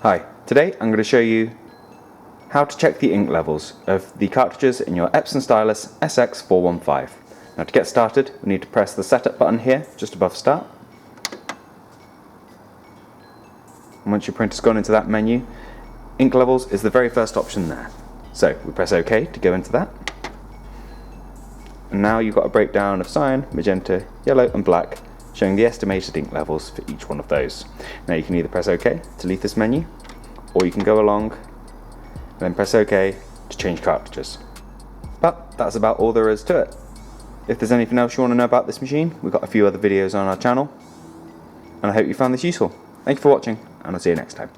Hi, today I'm going to show you how to check the ink levels of the cartridges in your Epson Stylus SX415. Now to get started, we need to press the setup button here, just above start. And once your printer's gone into that menu, ink levels is the very first option there. So we press OK to go into that. And now you've got a breakdown of cyan, magenta, yellow and black, showing the estimated ink levels for each one of those. Now you can either press OK to leave this menu, or you can go along and then press OK to change cartridges. But that's about all there is to it. If there's anything else you want to know about this machine, we've got a few other videos on our channel, and I hope you found this useful. Thank you for watching, and I'll see you next time.